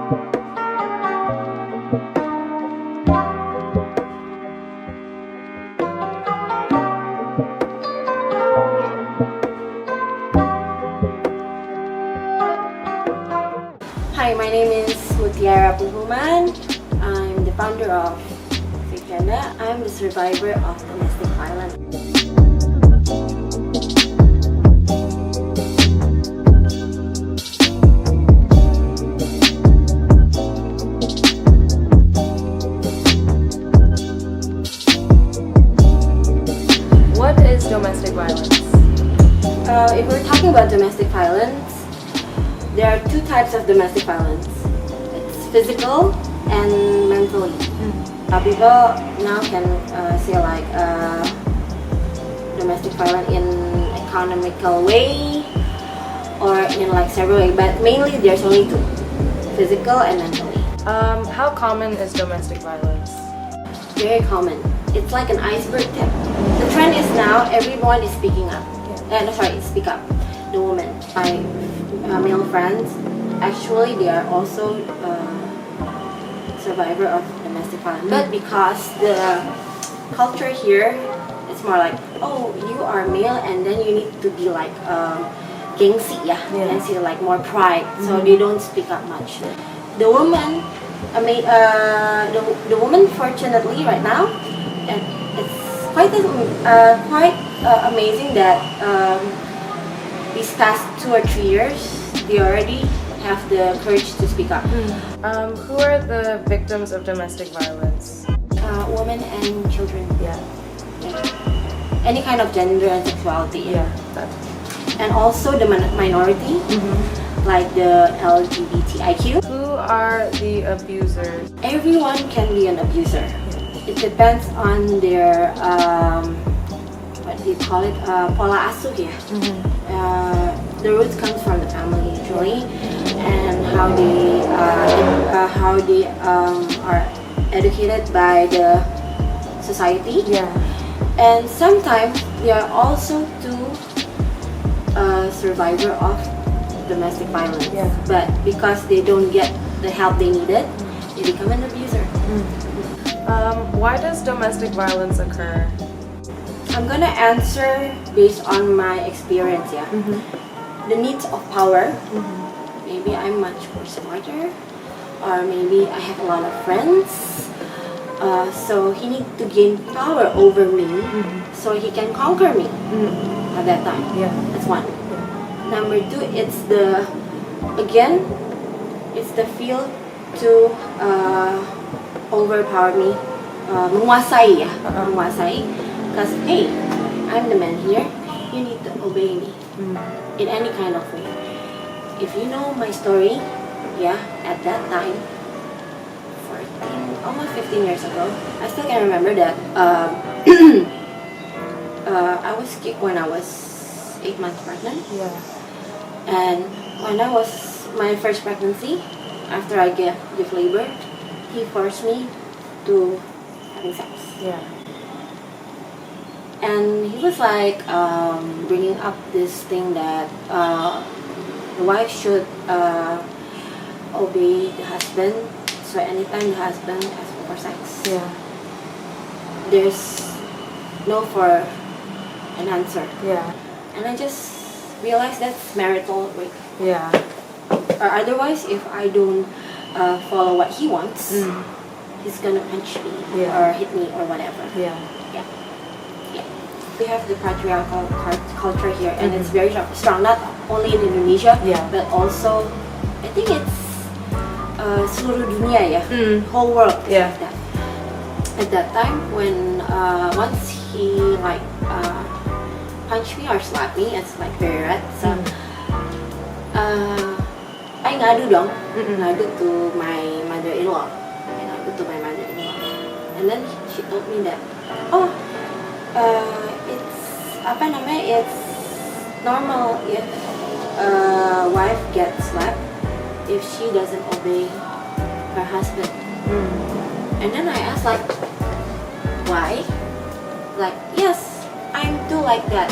Hi, my name is Mutiara Proehoeman. I'm the founder of Proehoeman. I'm the survivor of domestic violence. What is domestic violence? If we're talking about domestic violence, there are two types of domestic violence. It's physical and mentally. People now can say like domestic violence in economical way or in like several ways, but mainly there's only two: physical and mentally. How common is domestic violence? Very common. It's like an iceberg tip. The trend is now everyone is speaking up. Speak up. The woman. My male friends, actually they are also survivor of domestic violence. But because the culture here, it's more like, oh, you are male and then you need to be like gengsi, gengsi, like more pride. So they don't speak up much. The woman, the woman, fortunately, right now, and it's quite amazing that these past 2 or 3 years, they already have the courage to speak up. Who are the victims of domestic violence? Women and children. Yeah. Any kind of gender and sexuality. Yeah. And also the minority, like the LGBTIQ. Who are the abusers? Everyone can be an abuser. It depends on their what do you call it? Pola asuh ya. The roots comes from the family usually, and how they are educated by the society. Yeah. And sometimes they are also too survivor of domestic violence. Yeah. But because they don't get the help they needed, they become an abuser. Why does domestic violence occur? I'm gonna answer based on my experience. The needs of power. Maybe I'm much more smarter, or maybe I have a lot of friends. So he needs to gain power over me, so he can conquer me at that time. Yeah. That's one. Number 2, it's the feel to overpower me, menguasai. Because hey, I'm the man here. You need to obey me in any kind of way. If you know my story, at that time, 14, almost 15 years ago, I still can remember that I was kicked when I was 8 months pregnant. Yeah. And when I was my first pregnancy, after I gave labor, he forced me to having sex. Yeah. And he was like bringing up this thing that the wife should obey the husband. So anytime the husband asks for sex, there's no for an answer. Yeah. And I just realized that's marital rape. Yeah. Or otherwise, if I don't follow what he wants, he's gonna punch me or hit me or whatever. Yeah. We have the patriarchal culture here, and it's very strong, not only in Indonesia, but also, I think it's seluruh dunia, whole world. Yeah. Like that. At that time, when once he like punch me or slap me, it's like very red. So I ngadu dong, ngadu to my mother-in-law, and then she told me that, it's normal if a wife gets slapped if she doesn't obey her husband. And then I asked like, why? Like, yes, I'm too like that.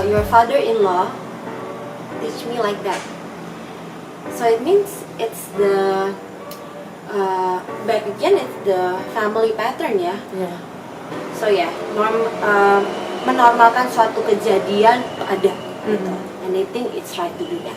Your father-in-law teach me like that. So it means it's the back again it's the family pattern ya. Yeah. So ya, menormalkan suatu kejadian ada gitu. And they think it's right to do that,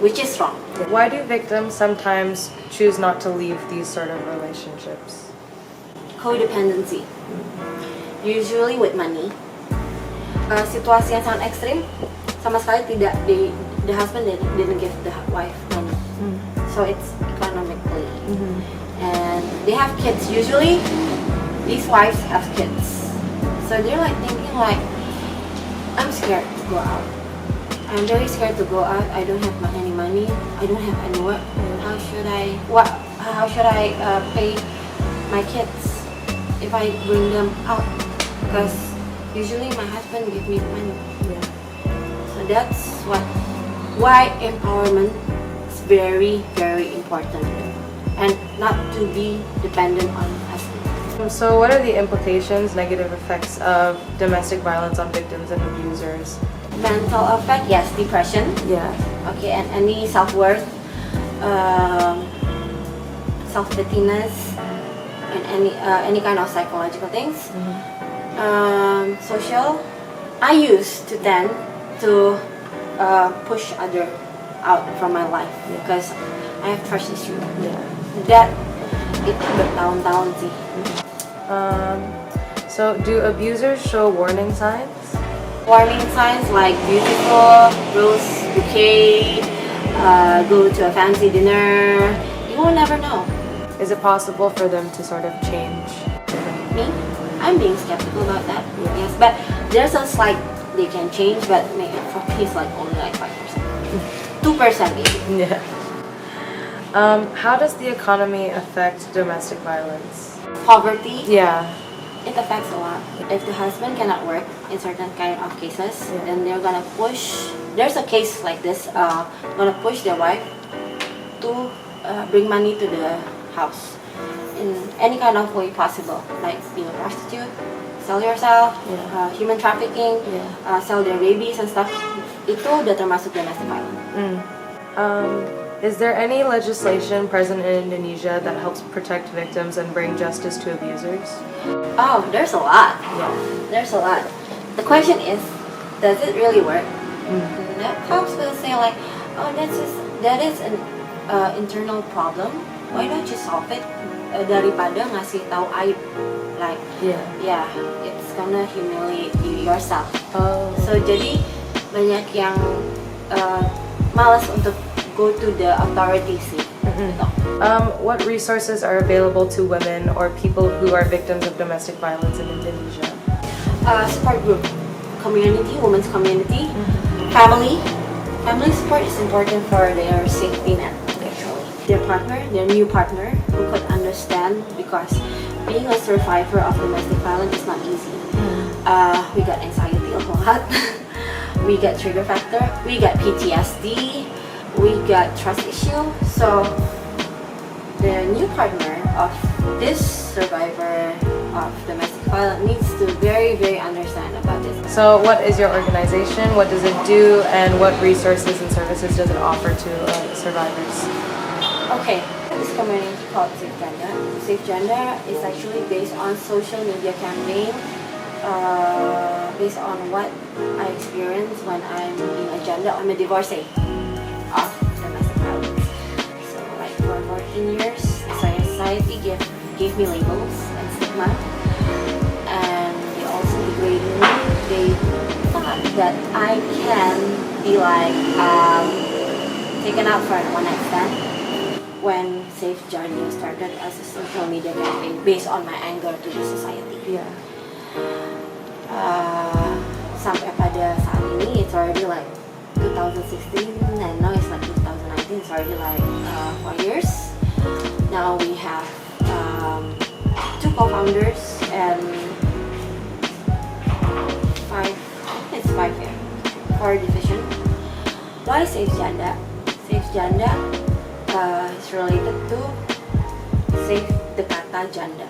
which is wrong. Why do victims sometimes choose not to leave these sort of relationships? Codependency, usually with money. Situasi yang sangat ekstrim, sama sekali tidak, the husband didn't give the wife money. So it's economically. And they have kids. Usually these wives have kids, so they're like thinking like, I'm scared to go out, I'm very scared to go out, I don't have any money, I don't have any work, how should I pay my kids if I bring them out, because usually my husband give me money. So that's why empowerment is very, very important, and not to be dependent on husband. So what are the implications, negative effects of domestic violence on victims and abusers? Mental effect, yes, depression. Yeah. Okay, and any self-worth, self-pitiness, and any kind of psychological things. Social, I used to tend to push other out from my life because I have trust issue. That itu bertahun-tahun sih. So do abusers show warning signs? Warning signs like beautiful, rose bouquet, go to a fancy dinner. You will never know. Is it possible for them to sort of change? Me? I'm being skeptical about that. Yes, but there's a slight they can change, but maybe for me it's like only like 5%, 2% maybe. Yeah. How does the economy affect domestic violence? Poverty. Yeah. It affects a lot. If the husband cannot work in certain kind of cases, then they're gonna push. There's a case like this. Gonna push their wife to bring money to the house in any kind of way possible, like being a prostitute, sell yourself, human trafficking, sell their babies and stuff. Itu udah termasuk domestic violence. Is there any legislation present in Indonesia that helps protect victims and bring justice to abusers? Oh, there's a lot. Yeah. There's a lot. The question is, does it really work? The cops will say like, oh, that is an internal problem. Why don't you solve it? Daripada ngasih tahu aib, like, it's gonna humiliate you yourself. So jadi banyak yang malas untuk go to the authorities sih. What resources are available to women or people who are victims of domestic violence in Indonesia? Support group, community, women's community, family. Family support is important for their safety net. Actually, their new partner, who could understand, because being a survivor of domestic violence is not easy. We got anxiety a lot. We got trigger factor. We got PTSD. We got trust issue. So the new partner of this survivor of domestic violence needs to very, very understand about this. So what is your organization? What does it do? And what resources and services does it offer to survivors? Okay, this community called Safe Gender. Safe Gender is actually based on social media campaign, based on what I experienced when I'm being a gender. I'm a divorcee of domestic violence. So like for 14 years, society gave me labels and stigma, and they also degraded me. They thought that I can be like taken out for a one-night stand. When Safe Journey started as a social media campaign based on my anger to the society. Sampai pada saat ini, it's already like 2016, and now it's like 2019. It's already like 4 years. Now we have 2 co-founders and 4 division. Why Safe Janda? Safe Janda is related to save the kata janda.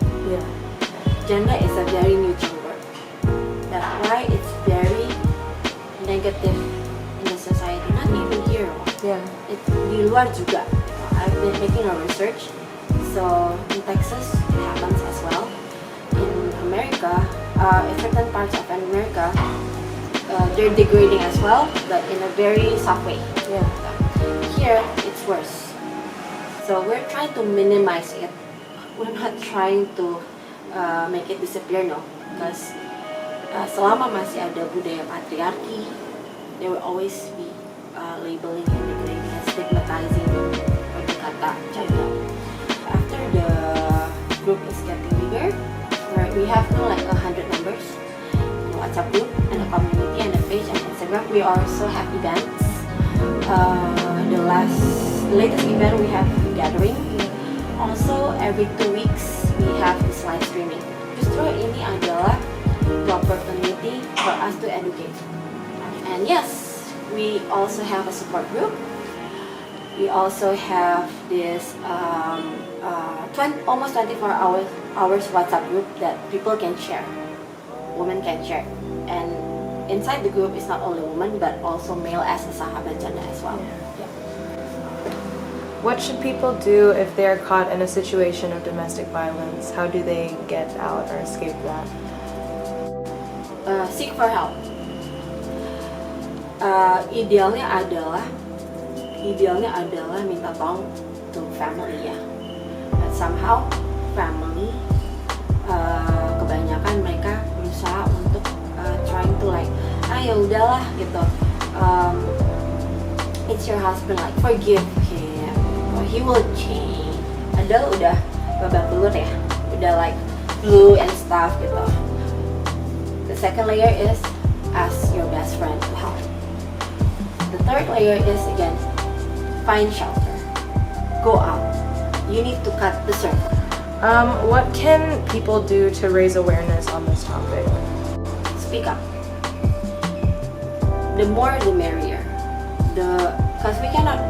Janda is a very neutral word. That's why it's very negative in the society. Not even here. Yeah. Di luar juga. I've been making a research. So in Texas, it happens as well. In America, in certain parts of America, they're degrading as well, but in a very soft way. Yeah. Here, it's worse. So we're trying to minimize it. We're not trying to make it disappear, no. Because selama masih ada budaya patriarki, there will always be labeling and degrading and stigmatizing kata gender. After the group is getting bigger, where we have like 100 members, a WhatsApp group and a community and a page and Instagram. We also have events. The latest event we have a gathering. Also every 2 weeks we have this live streaming. Justru ini adalah opportunity for us to educate. And yes, we also have a support group. We also have this almost 24 hours WhatsApp group that people can share, women can share. And inside the group is not only women but also male as a sahabat janda as well. Yeah. What should people do if they are caught in a situation of domestic violence? How do they get out or escape that? Seek for help. Idealnya adalah minta tolong to family ya. But somehow family kebanyakan mereka berusaha untuk trying to like ya udahlah gitu. It's your husband, like forgive him, or he will change. Padahal udah babak belur ya, udah like blue and stuff gitu. The second layer is ask your best friend to help. The third layer is again, find shelter. Go out. You need to cut the circle. What can people do to raise awareness on this topic? Speak up. The more the merrier. Because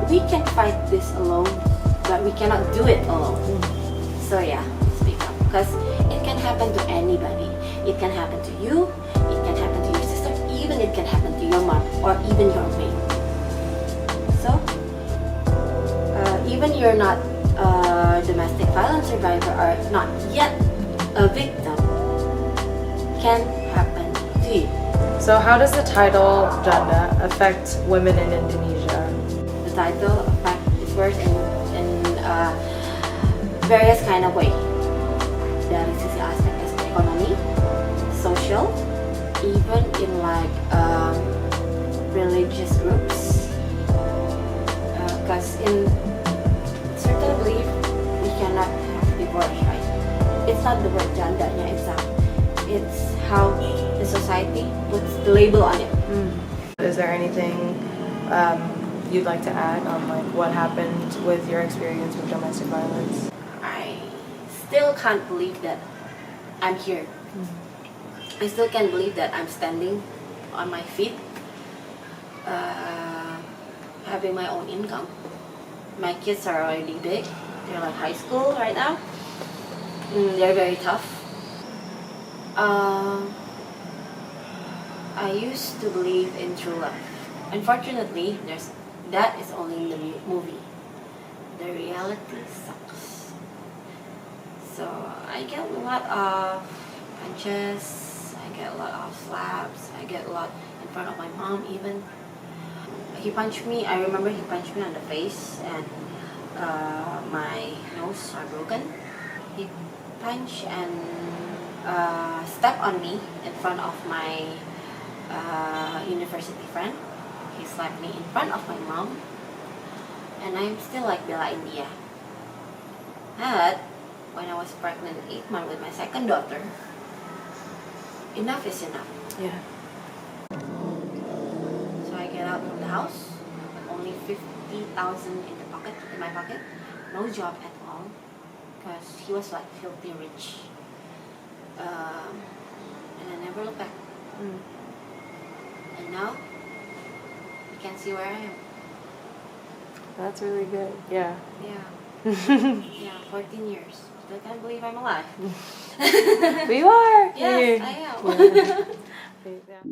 we can fight this alone, but we cannot do it alone. So yeah, speak up. Because it can happen to anybody. It can happen to you, it can happen to your sister, even it can happen to your mom, or even your mate. So, even you're not a domestic violence survivor or not yet a victim, can happen to you. So how does the title Janda affect women in Indonesia? The title affects its words in various kind of way. Dari sisi aspek ekonomi, social, even in like religious groups. Because in certain belief, we cannot have divorce, right? It's not the word jandanya itself. It's how the society puts the label on it. Is there anything you'd like to add on like what happened with your experience with domestic violence? I still can't believe that I'm here. I still can't believe that I'm standing on my feet, having my own income. My kids are already big. They're like high school right now. They're very tough. I used to believe in true love. Unfortunately, that is only in the movie. The reality sucks. So I get a lot of punches, I get a lot of slaps, I get a lot in front of my mom even. He punched me, I remember he punched me on the face and my nose are broken. He punched and stepped on me in front of my university friend. He slapped me in front of my mom. And I'm still like belain dia. But when I was pregnant 8 months with my second daughter, enough is enough. Yeah. So I get out from the house with only 50,000 in my pocket, no job at all, because he was like filthy rich. And I never look back. And now you can see where I am. That's really good. Yeah. Yeah. Yeah, 14 years. Still can't believe I'm alive. We are. Yes, I am. Yeah. Yeah.